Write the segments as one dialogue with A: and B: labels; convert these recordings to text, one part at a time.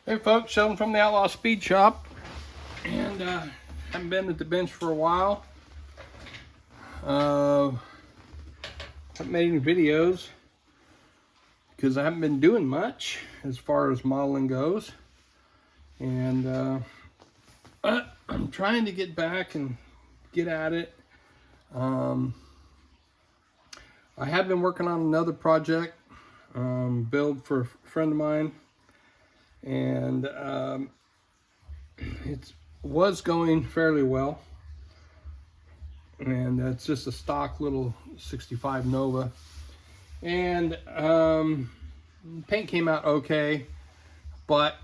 A: Hey folks, Sheldon from the Outlaw Speed Shop, and haven't been at the bench for a while. Haven't made any videos because I haven't been doing much as far as modeling goes, and I'm trying to get back and get at it. I have been working on another project, build for a friend of mine, and it was going fairly well, and it's just a stock little 65 Nova, and paint came out okay, but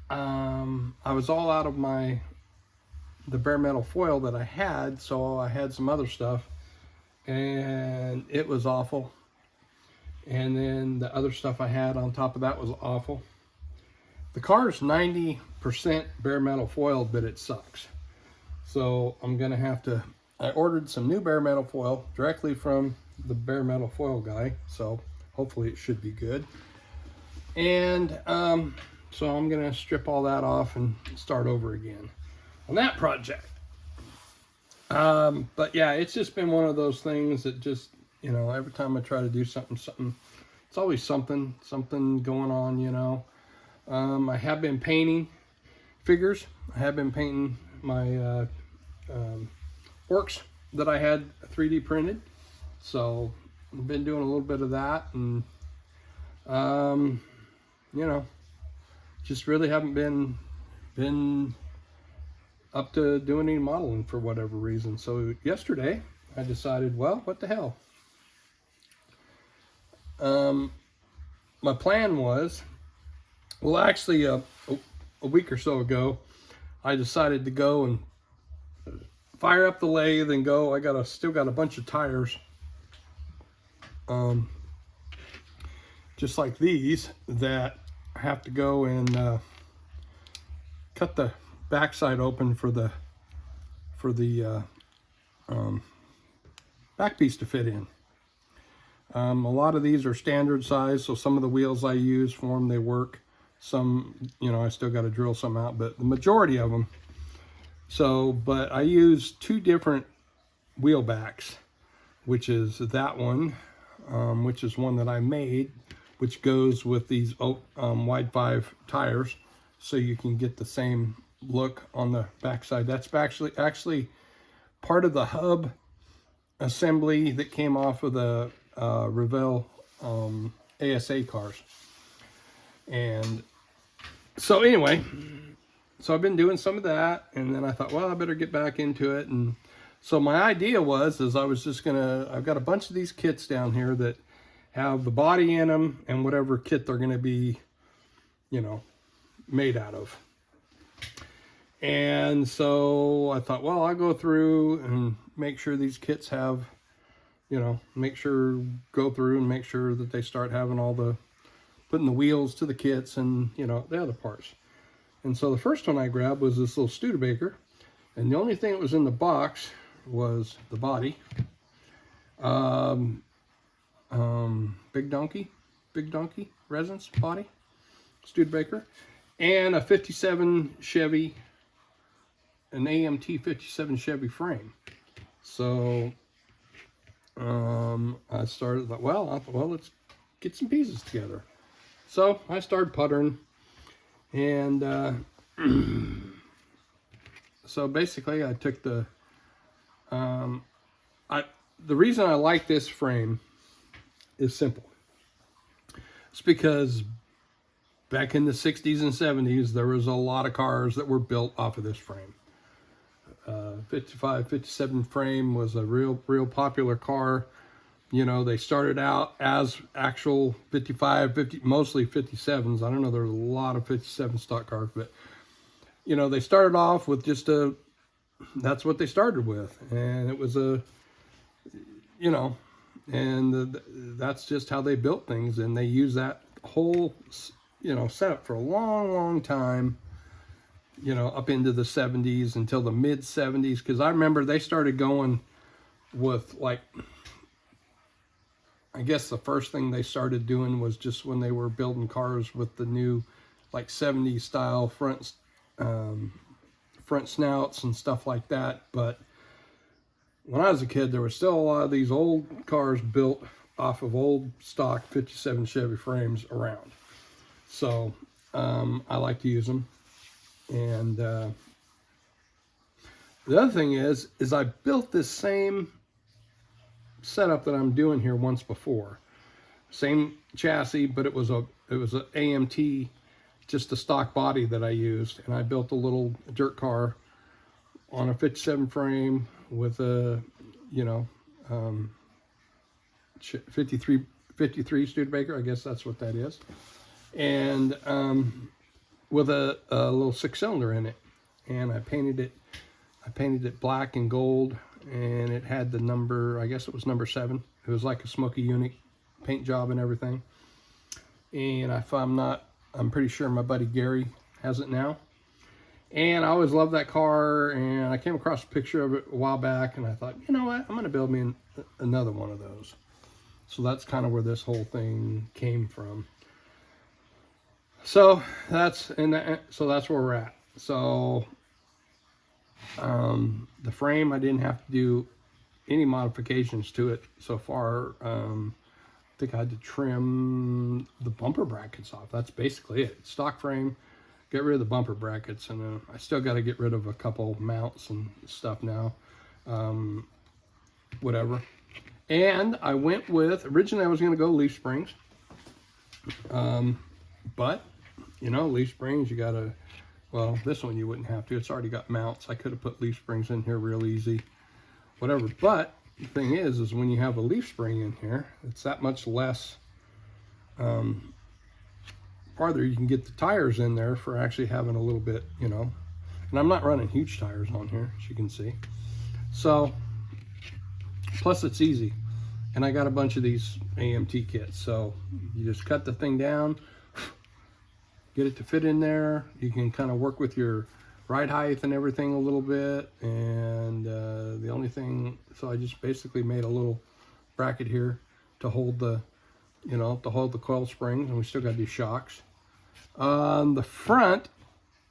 A: I was all out of the bare metal foil that I had, so I had some other stuff, and it was awful. And then the other stuff I had on top of that was awful. The car is 90% bare metal foil, but it sucks. So I'm gonna have to, I ordered some new bare metal foil directly from the bare metal foil guy, so hopefully it should be good. And so I'm gonna strip all that off and start over again on that project. But yeah, it's just been one of those things that just, you know, every time I try to do something, it's always something going on, you know. I have been painting figures. I have been painting my orcs that I had 3D printed. So I've been doing a little bit of that, and you know, just really haven't been up to doing any modeling for whatever reason. So yesterday I decided, well, what the hell? My plan was, well, actually, a week or so ago, I decided to go and fire up the lathe and go. I still got a bunch of tires, just like these, that I have to go and cut the backside open for the back piece to fit in. A lot of these are standard size, so some of the wheels I use for them, they work. Some, you know, I still got to drill some out, but the majority of them. So, but I use two different wheel backs, which is that one, which is one that I made, which goes with these wide 5 tires, so you can get the same look on the backside. That's actually part of the hub assembly that came off of the Revell ASA cars. And so anyway, so I've been doing some of that, and then I thought, well, I better get back into it. And so my idea is I was just I've got a bunch of these kits down here that have the body in them and whatever kit they're gonna be, you know, made out of. And so I thought, well, I'll go through and make sure these kits have, you know, go through and make sure that they start having putting the wheels to the kits and, you know, the other parts. And so the first one I grabbed was this little Studebaker, and the only thing that was in the box was the body, big donkey resins body, Studebaker, and a 57 Chevy, an AMT 57 Chevy frame. So I started, well, let's get some pieces together. So I started puttering, and so basically I took the reason I like this frame is simple. It's because back in the 60s and 70s, there was a lot of cars that were built off of this frame. 55, 57 frame was a real popular car. You know, they started out as actual 55, 50, mostly 57s. I don't know, there's a lot of 57 stock cars, but, you know, they started off with just that's what they started with. And it was you know, and that's just how they built things. And they used that whole, you know, setup for a long time, you know, up into the 70s until the mid 70s. Because I remember they started going with, like, I guess the first thing they started doing was just when they were building cars with the new like 70s style front snouts and stuff like that. But when I was a kid, there was still a lot of these old cars built off of old stock 57 Chevy frames around. So I like to use them. And the other thing is I built this same setup that I'm doing here once before. Same chassis, but it was an AMT, just a stock body that I used, and I built a little dirt car on a 57 frame with a 53 Studebaker, I guess that's what that is, and with a little 6-cylinder in it, and I painted it black and gold, and it had the number, I guess it was number 7. It was like a Smoky Unique paint job and everything. And I'm pretty sure my buddy Gary has it now. And I always loved that car, and I came across a picture of it a while back, and I thought, you know what, I'm going to build me another one of those. So that's kind of where this whole thing came from. So that's where we're at. So the frame, I didn't have to do any modifications to it so far. I think I had to trim the bumper brackets off. That's basically it. Stock frame, get rid of the bumper brackets, and I still got to get rid of a couple mounts and stuff now. Whatever. And I went with, originally I was going to go leaf springs. But, leaf springs, you got to, well, this one you wouldn't have to. It's already got mounts. I could have put leaf springs in here real easy. Whatever. But the thing is when you have a leaf spring in here, it's that much less farther you can get the tires in there for actually having a little bit, and I'm not running huge tires on here, as you can see. So, plus it's easy. And I got a bunch of these AMT kits. So you just cut the thing down, get it to fit in there. You can kind of work with your ride height and everything a little bit. And the only thing, so I just basically made a little bracket here to hold the coil springs, and we still got these shocks. On the front,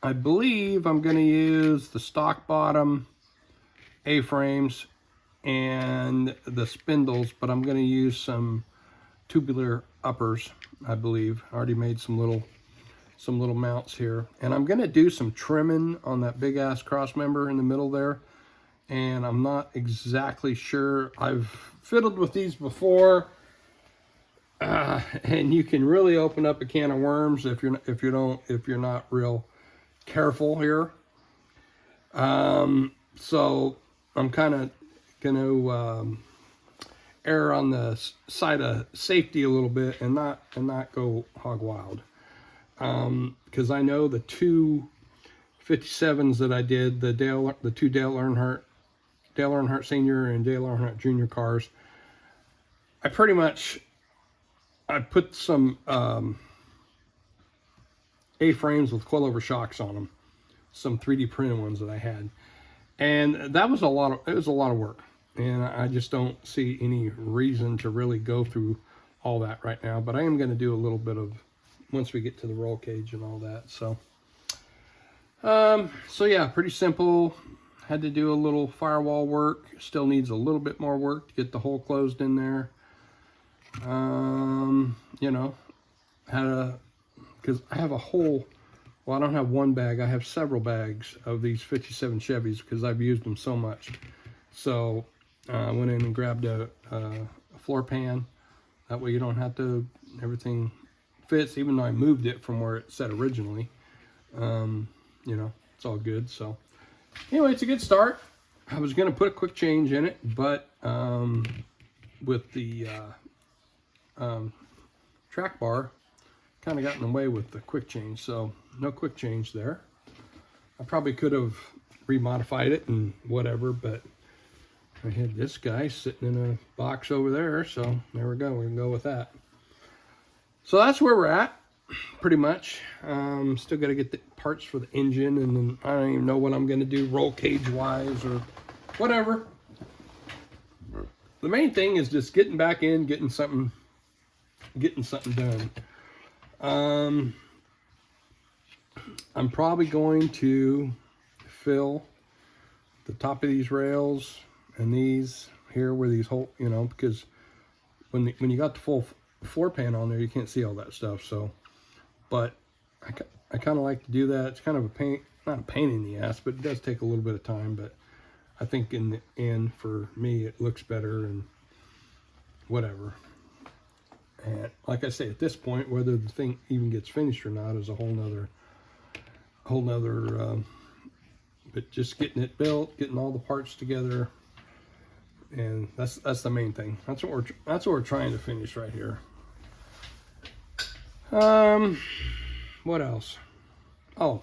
A: I believe I'm going to use the stock bottom A-frames and the spindles, but I'm going to use some tubular uppers, I believe. I already made some little mounts here, and I'm going to do some trimming on that big ass cross member in the middle there, and I'm not exactly sure. I've fiddled with these before, and you can really open up a can of worms if you're not real careful here. So I'm kind of going to err on the side of safety a little bit and not go hog wild. Because I know the two 57s that I did, the two Dale Earnhardt Sr. and Dale Earnhardt Jr. cars, I put some A-frames with coilover shocks on them, some 3D printed ones that I had, and that was a lot of work, and I just don't see any reason to really go through all that right now. But I am going to do a little bit of, once we get to the roll cage and all that. So yeah, pretty simple. Had to do a little firewall work. Still needs a little bit more work to get the hole closed in there. Because I have a whole, well, I don't have one bag, I have several bags of these 57 Chevys because I've used them so much. So I went in and grabbed a floor pan. That way you don't have to, everything fits, even though I moved it from where it sat originally. It's all good. So anyway, it's a good start. I was going to put a quick change in it, but with the track bar kind of got in the way with the quick change, so no quick change there. I probably could have remodified it and whatever, but I had this guy sitting in a box over there, so there we go. We can go with that. So that's where we're at, pretty much. Still got to get the parts for the engine, and then I don't even know what I'm going to do roll cage wise or whatever. The main thing is just getting back in, getting something done. I'm probably going to fill the top of these rails and these here where these whole, you know, because when you got the full floor pan on there, you can't see all that stuff. So, but I kind of like to do that. It's kind of a pain, not a pain in the ass, but it does take a little bit of time. But I think in the end, for me, it looks better and whatever. And like I say, at this point, whether the thing even gets finished or not is a whole nother. But just getting it built, getting all the parts together, and that's the main thing. That's what we're trying to finish right here. What else? Oh,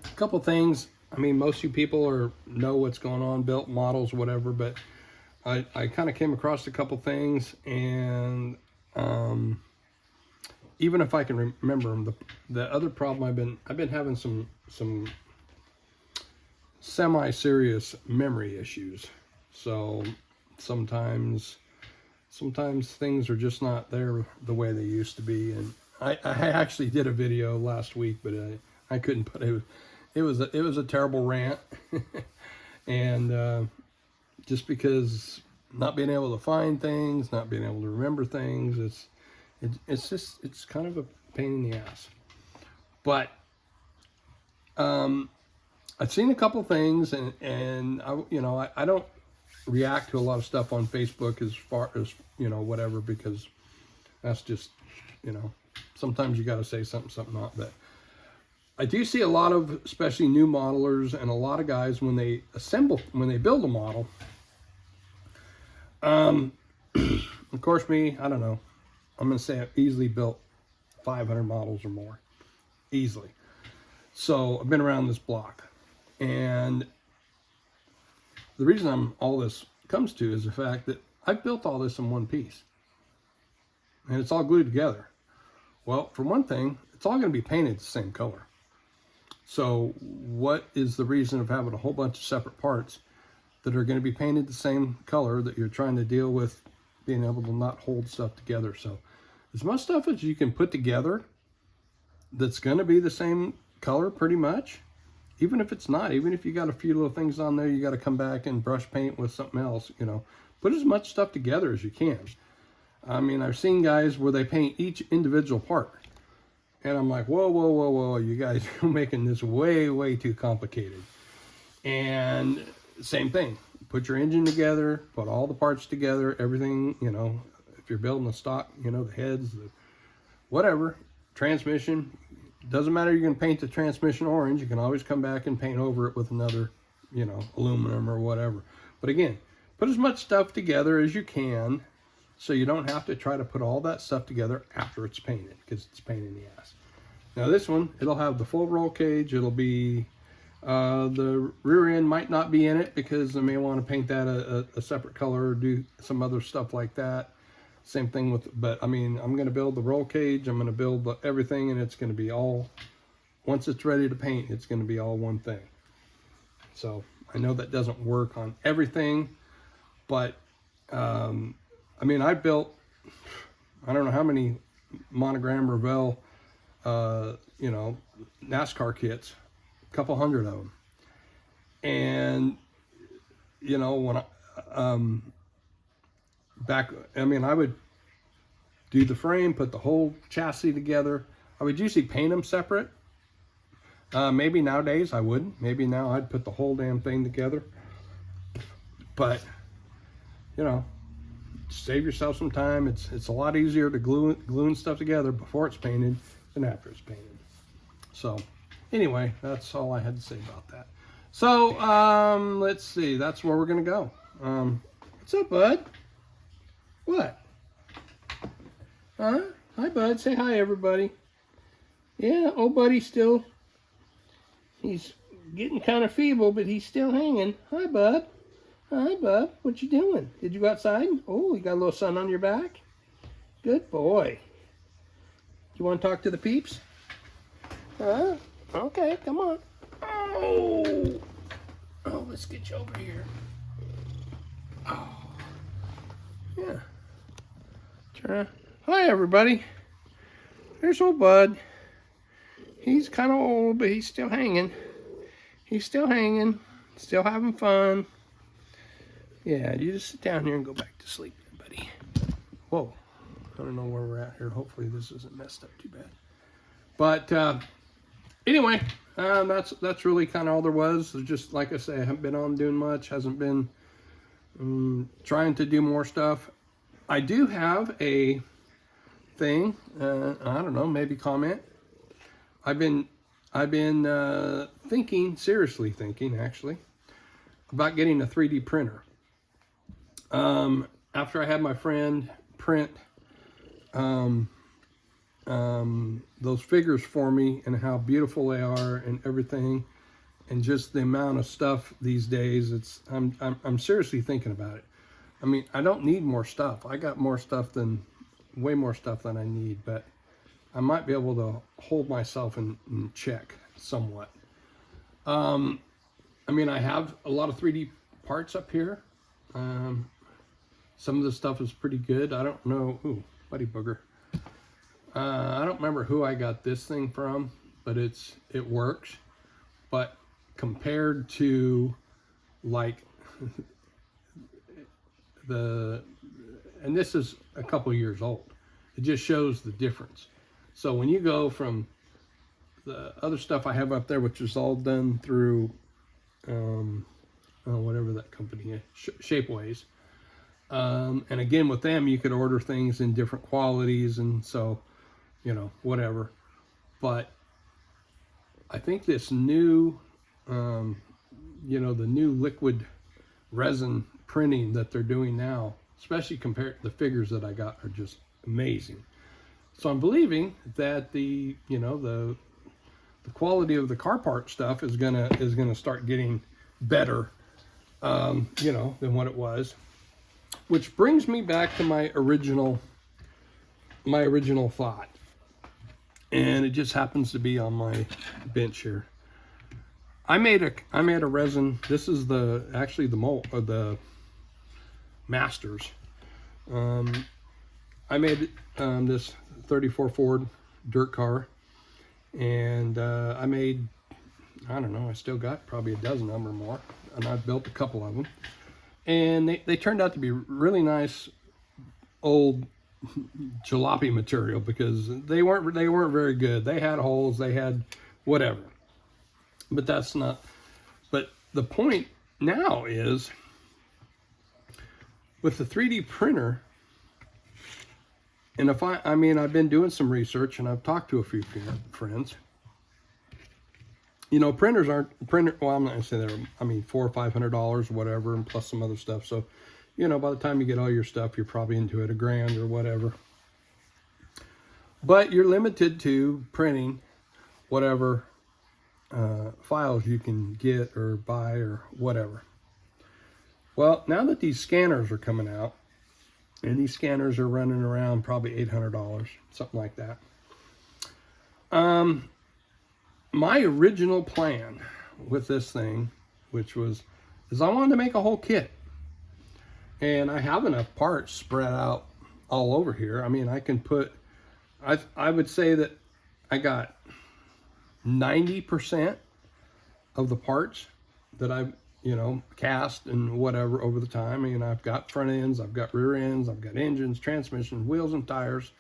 A: a couple things. I mean, most of you people know what's going on, built models, whatever. But I kind of came across a couple things, and even if I can remember them, the other problem I've been having some semi-serious memory issues. So sometimes things are just not there the way they used to be. And I actually did a video last week, but I couldn't put it. It was a terrible rant, and just because not being able to find things, not being able to remember things, it's kind of a pain in the ass. But I've seen a couple things, and I don't react to a lot of stuff on Facebook as far as, you know, whatever, because that's just, you know, sometimes you got to say something not. But I do see a lot of, especially new modelers, and a lot of guys when they build a model. Of course, me, I don't know. I'm going to say I've easily built 500 models or more, easily. So I've been around this block, and the reason all this comes to is the fact that I've built all this in one piece, and it's all glued together. Well, for one thing, it's all going to be painted the same color. So what is the reason of having a whole bunch of separate parts that are going to be painted the same color that you're trying to deal with being able to not hold stuff together? So as much stuff as you can put together that's going to be the same color pretty much, even if it's not, even if you got a few little things on there, you got to come back and brush paint with something else, you know, put as much stuff together as you can. I mean, I've seen guys where they paint each individual part, and I'm like, whoa, you guys are making this way too complicated. And same thing, put your engine together, put all the parts together, everything, you know, if you're building a stock, you know, the heads, the whatever, transmission, doesn't matter, you're going to paint the transmission orange, you can always come back and paint over it with another, you know, aluminum or whatever. But again, put as much stuff together as you can, so you don't have to try to put all that stuff together after it's painted, because it's a pain in the ass. Now this one, it'll have the full roll cage, it'll be, the rear end might not be in it because I may want to paint that a separate color or do some other stuff like that. Same thing with, but I mean, I'm going to build the roll cage, I'm going to build everything, and it's going to be all, once it's ready to paint, it's going to be all one thing. So I know that doesn't work on everything, but I mean, I built, I don't know how many Monogram Revell, you know, NASCAR kits, a couple hundred of them. And, you know, when I would do the frame, put the whole chassis together. I would usually paint them separate. Maybe nowadays I wouldn't. Maybe now I'd put the whole damn thing together. But, you know, save yourself some time. It's a lot easier to glue stuff together before it's painted than after it's painted. So, anyway, that's all I had to say about that. So, let's see. That's where we're going to go. What's up, bud? What? Huh? Hi, bud. Say hi, everybody. Yeah, old buddy still. He's getting kind of feeble, but he's still hanging. Hi, bud. Hi, bud. What you doing? Did you go outside? Oh, you got a little sun on your back? Good boy. You want to talk to the peeps? Huh? Okay, come on. Oh, let's get you over here. Oh, yeah. Hi, everybody. There's old bud. He's kind of old, but he's still hanging. He's still hanging, still having fun. Yeah, you just sit down here and go back to sleep, buddy. Whoa, I don't know where we're at here. Hopefully this isn't messed up too bad. But anyway, that's really kind of all there was. Just like I say, I haven't been on doing much. Hasn't been trying to do more stuff. I do have a thing. I don't know. Maybe comment. I've been seriously thinking, actually, about getting a 3D printer. After I had my friend print those figures for me and how beautiful they are and everything, and just the amount of stuff these days, I'm seriously thinking about it. I mean, I don't need more stuff. I got way more stuff than I need, but I might be able to hold myself in check somewhat. I mean, I have a lot of 3D parts up here. Some of the stuff is pretty good. I don't know. Ooh, buddy booger. I don't remember who I got this thing from, but it works. But compared to like and this is a couple years old, it just shows the difference. So when you go from the other stuff I have up there, which is all done through whatever that company is, Shapeways. And again, with them, you could order things in different qualities, and so, you know, whatever. But I think this new, you know, the new liquid resin printing that they're doing now, especially compared to the figures that I got, are just amazing. So I'm believing that the quality of the car part stuff is gonna start getting better, you know, than what it was. Which brings me back to my original thought, and it just happens to be on my bench here. I made a resin. This is actually the mold or the Masters. I made this 34 Ford dirt car, and I don't know, I still got probably a dozen of them or more, and I've built a couple of them, and they turned out to be really nice old jalopy material, because they weren't very good. They had holes, they had whatever, but that's not. But the point now is, with the 3D printer, and I've been doing some research, and I've talked to a few friends. You know, printers aren't well, I'm not gonna say they're, $400 or $500 or whatever, and plus some other stuff. So, you know, by the time you get all your stuff, you're probably into it $1,000 or whatever. But you're limited to printing whatever files you can get or buy or whatever. Well, now that these scanners are coming out, and these scanners are running around probably $800, something like that. My original plan with this thing, is I wanted to make a whole kit. And I have enough parts spread out all over here. I mean, I can put, I would say that I got 90% of the parts that I've, cast and whatever over the time. I mean, I've got front ends, I've got rear ends, I've got engines, transmissions, wheels and tires,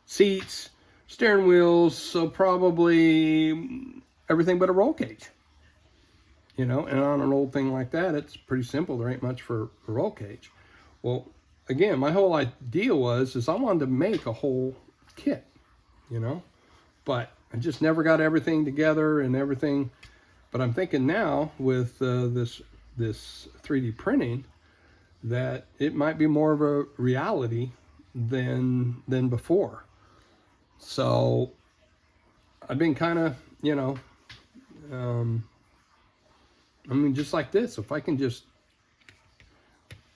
A: seats, steering wheels, so probably everything but a roll cage. And on an old thing like that, it's pretty simple. There ain't much for a roll cage. Well, again, my whole idea is I wanted to make a whole kit, but I just never got everything together and everything. But I'm thinking now with this 3D printing that it might be more of a reality than before. So I've been kind of, just like this, if I can just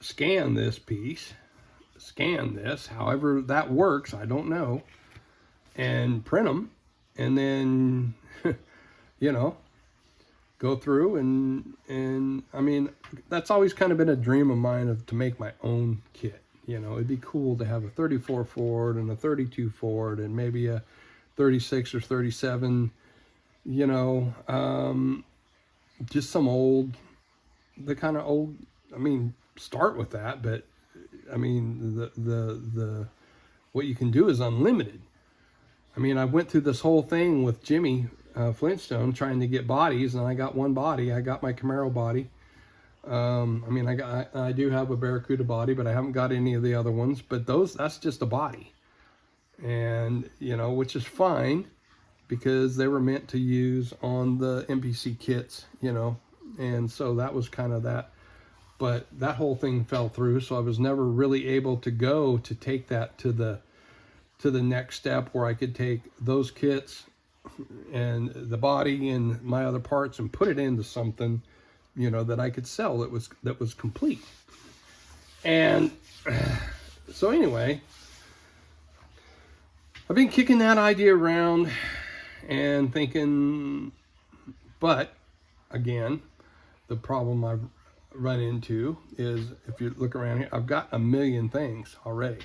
A: scan this piece, however that works, I don't know, and print them, and then, go through and I mean, that's always kind of been a dream of mine to make my own kit. It'd be cool to have a 34 Ford and a 32 Ford and maybe a 36 or 37 you know, just some old, the kind of old, I mean, start with that, but I mean, the what you can do is unlimited. I mean, I went through this whole thing with Jimmy Flintstone trying to get bodies, and I got one body. I got my Camaro body. I mean, I do have a Barracuda body, but I haven't got any of the other ones. But that's just a body, and you know, which is fine because they were meant to use on the NPC kits, you know, and so that was kind of that. But that whole thing fell through, so I was never really able to go to take that to the next step where I could take those kits and the body and my other parts and put it into something, you know, that I could sell that was complete. And so anyway, I've been kicking that idea around and thinking, but again, the problem I've run into is, if you look around here, I've got a million things already.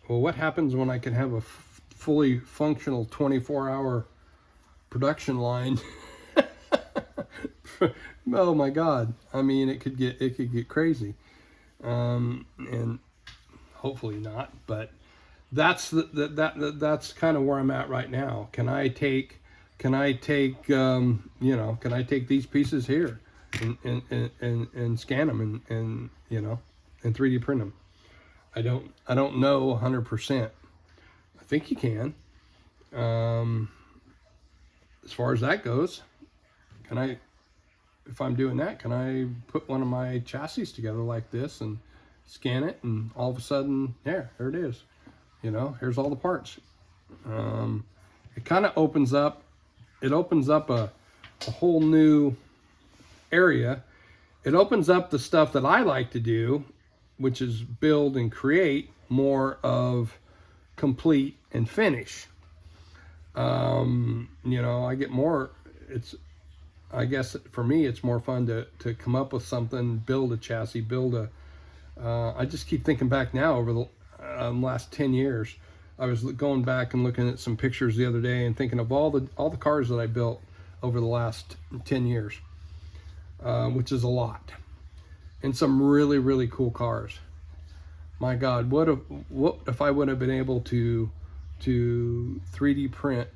A: Well, what happens when I can have a fully functional 24-hour production line? Oh my God! I mean, it could get crazy, and hopefully not. But that's that's kind of where I'm at right now. Can I take you know, can I take these pieces here and scan them and you know, and 3D print them? I don't know 100%. I think you can. As far as that goes, can I, if I'm doing that, can I put one of my chassis together like this and scan it, and all of a sudden, there it is. You know, here's all the parts. It kind of opens up a whole new area. It opens up the stuff that I like to do, which is build and create more of complete and finish. You know, I get more, I guess for me, it's more fun to come up with something, build a chassis, I just keep thinking back now over the last 10 years. I was going back and looking at some pictures the other day and thinking of all the cars that I built over the last 10 years, which is a lot. And some really, really cool cars. My God, what if I would have been able to 3D print,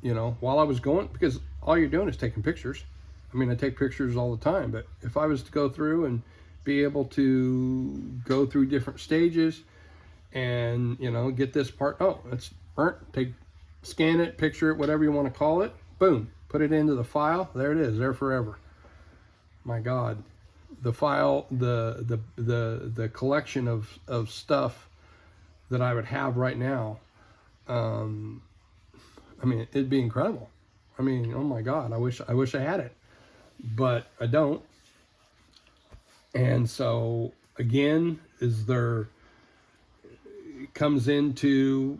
A: you know, while I was going, because all you're doing is taking pictures. I mean, I take pictures all the time, but if I was to go through and be able to go through different stages and, you know, get this part, oh, it's burnt, scan it, picture it, whatever you want to call it, boom, put it into the file, there it is, there forever. My God. The file, the collection of stuff that I would have right now, I mean, it'd be incredible. I mean, oh my God, I wish I had it, but I don't. And so again, it comes into,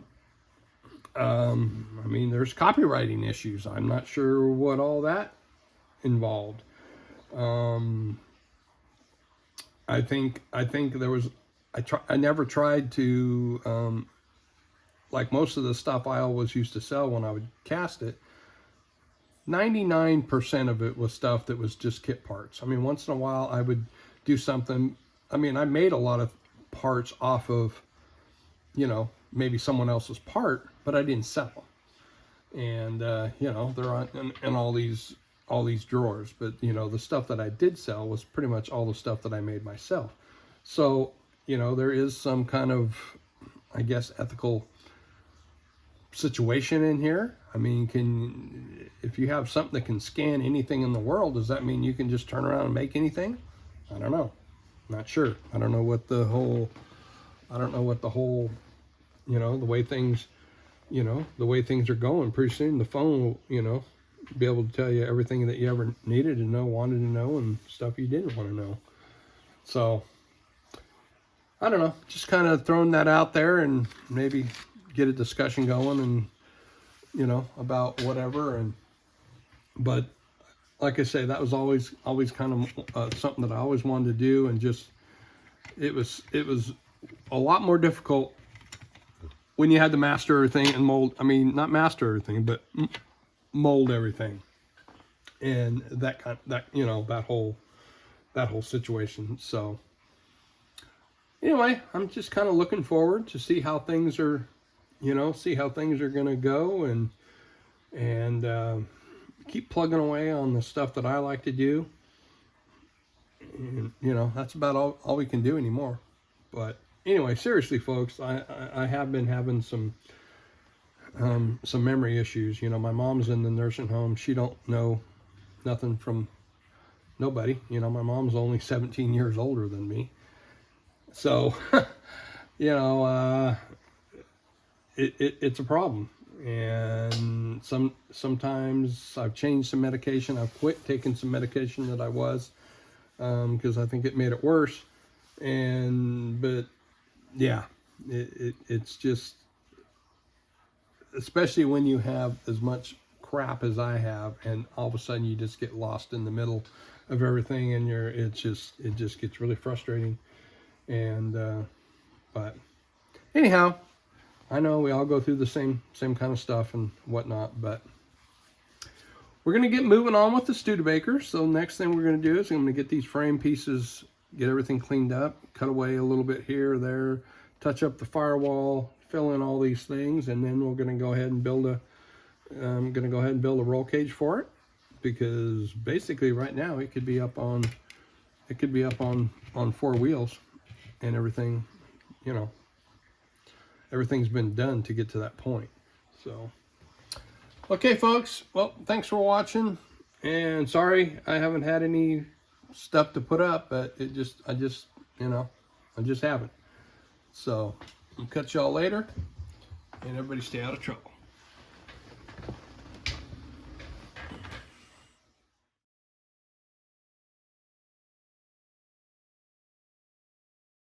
A: I mean, there's copywriting issues. I'm not sure what all that involved. I think there was, I never tried to, like most of the stuff I always used to sell when I would cast it, 99% of it was stuff that was just kit parts. I mean, once in a while I would do something. I mean, I made a lot of parts off of, you know, maybe someone else's part, but I didn't sell them. And, you know, they're on in all these drawers, but you know, the stuff that I did sell was pretty much all the stuff that I made myself. So, you know, there is some kind of, I guess, ethical situation in here. I mean, if you have something that can scan anything in the world, does that mean you can just turn around and make anything? I don't know. Not sure. I don't know what the whole, you know, the way things are going. Pretty soon the phone will, you know, be able to tell you everything that you ever needed to know, wanted to know, and stuff you didn't want to know. So I don't know, just kind of throwing that out there and maybe get a discussion going, and you know, about whatever. But like I say, that was always kind of something that I always wanted to do, and just it was a lot more difficult when you had to master everything and mold. I mean, not master everything, but mold everything, and that whole situation. So anyway, I'm just kind of looking forward to see how things are, going to go, and keep plugging away on the stuff that I like to do. And, that's about all we can do anymore. But anyway, seriously, folks, I have been having some memory issues. My mom's in the nursing home. She don't know nothing from nobody. My mom's only 17 years older than me. So, it's a problem. And sometimes I've changed some medication. I've quit taking some medication that I was, because I think it made it worse. But yeah, it's just, especially when you have as much crap as I have, and all of a sudden you just get lost in the middle of everything, and it just gets really frustrating. And but anyhow, I know we all go through the same kind of stuff and whatnot, but we're going to get moving on with the Studebaker. So next thing we're going to do is I'm going to get these frame pieces, get everything cleaned up, cut away a little bit here or there, touch up the firewall, fill in all these things, and then we're going to go ahead and build a roll cage for it, because basically right now it could be up on four wheels, and everything, everything's been done to get to that point. So okay, folks, well, thanks for watching, and sorry I haven't had any stuff to put up, but I just haven't. So I'll catch y'all later, and everybody stay out of trouble.